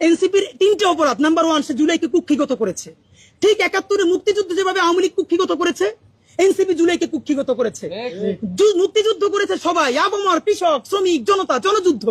এনসিপির 3টে অপরাধ। নাম্বার 1, সে জুলাইকে কুক্ষিগত করেছে। ঠিক 71-এ মুক্তিযুদ্ধ যেভাবে আওয়ামী লীগ কুক্ষিগত করেছে, এনসিপি জুলাইকে কুক্ষিগত করেছে। মুক্তিযুদ্ধ করেছে সবাই, আবমর, কৃষক, শ্রমিক, জনতা, জনযুদ্ধ।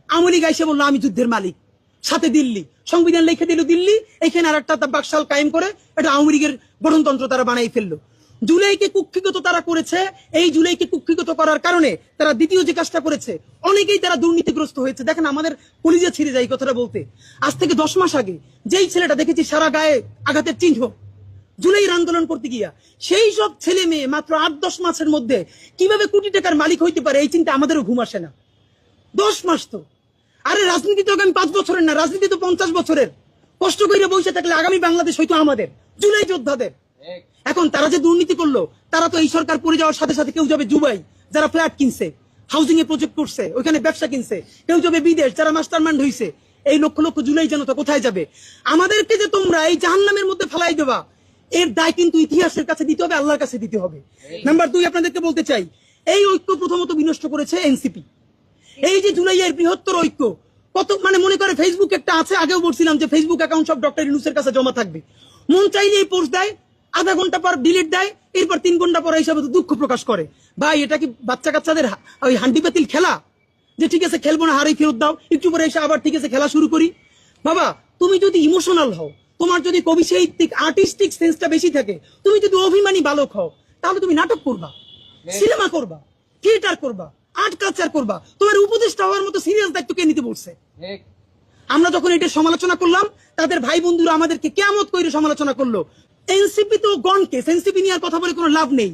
আওয়ামী লীগ এসে বললো আমি যুদ্ধের মালিক, সাথে দিল্লি, সংবিধান লিখে দিল দিল্লি, এখানে আর একটা বাকশাল কায়েম করে এটা আওয়ামী লীগের গঠনতন্ত্র তারা বানাই ফেললো। জুলাইকে কুক্ষিগত তারা করেছে। এই জুলাইকে কুক্ষিগত করার কারণে তারা দ্বিতীয় যে কাজটা করেছে, অনেকেই তারা দুর্নীতিগ্রস্ত হয়েছে। দেখেন, আমাদের কলিজা ছিঁড়ে যায় কথাটা বলতে। আজ থেকে 10 মাস আগে যেই ছেলেটা দেখেছি সারা গায়ে আঘাতের চিহ্ন, জুলাইয়ের আন্দোলন করতে গিয়া, সেই সব ছেলে মেয়ে মাত্র 8-10 মাসের মধ্যে কিভাবে কোটি টাকার মালিক হইতে পারে, এই চিন্তা আমাদেরও ঘুম আসে না। 10 মাস তো, আরে রাজনীতি তো আগামী 5 বছরের না, রাজনীতি তো 50 বছরের। কষ্ট করে বসে থাকলে আগামী বাংলাদেশ হয়তো আমাদের, জুলাই যোদ্ধাদের। এখন তারা যে দুর্নীতি করলো, তারা তো এই সরকার পড়ে যাওয়ার সাথে সাথে কেউ যাবে দুবাই, যারা ফ্ল্যাট কিনছে, হাউজিং এ প্রজেক্ট করছে, ওইখানে ব্যবসা কিনছে, কেউ যাবে বিদেশ, যারা মাস্টারমাইন্ড হইছে। এই লক্ষ লক্ষ জুলাই জনতা কোথায় যাবে? আমাদেরকে যে তোমরা এই জাহান্নামের মধ্যে ফেলাই দেবা, এর দায় কিন্তু ইতিহাসের কাছে দিতে হবে, আল্লাহর কাছে দিতে হবে। নাম্বার 2, আপনাদেরকে বলতে চাই, এই ঐক্য প্রথমত বিনষ্ট করেছে এনসিপি। এই যে জুলাইয়ের বৃহত্তর ঐক্য, কত মনে করে ফেসবুক একটা আছে, আগেও বলছিলাম যে ফেসবুক অ্যাকাউন্ট সব ডক্টর ইউনূসের কাছে জমা থাকবে। মন চাইলে এই পোস্ট দেয়, আধা ঘন্টা পর ডিলিট দেয়, এরপর 3 ঘন্টা পর হিসাবে দুঃখ প্রকাশ করে। ভাই, এটা কি বাচ্চা কাচ্চাদের ওই হান্ডি পাতিল খেলা, যে ঠিক আছে খেলবো না, হারাই ফেরত দাও, একটু পরে এসে আবার ঠিক আছে খেলা শুরু করি? বাবা, তুমি যদি ইমোশনাল হও, তোমার যদি কবি সাহিত্যিক আর্টিস্টিক সেন্সটা বেশি থাকে, তুমি যদি অভিমানী বালক হও, তাহলে তুমি নাটক করবা, সিনেমা করবা, থিয়েটার করবা, আর্ট কালচার করবা। তোমার উপদেষ্টা হওয়ার মতো সিরিয়াস দায়িত্ব কে নিতে বলছে? আমরা যখন এটা সমালোচনা করলাম, তাদের ভাই বন্ধুরা আমাদেরকে কিয়ামত কইরে সমালোচনা করলো। এনসিপি তো গন কেস, এনসিপি নিয়ে আর কথা বলে কোনো লাভ নেই।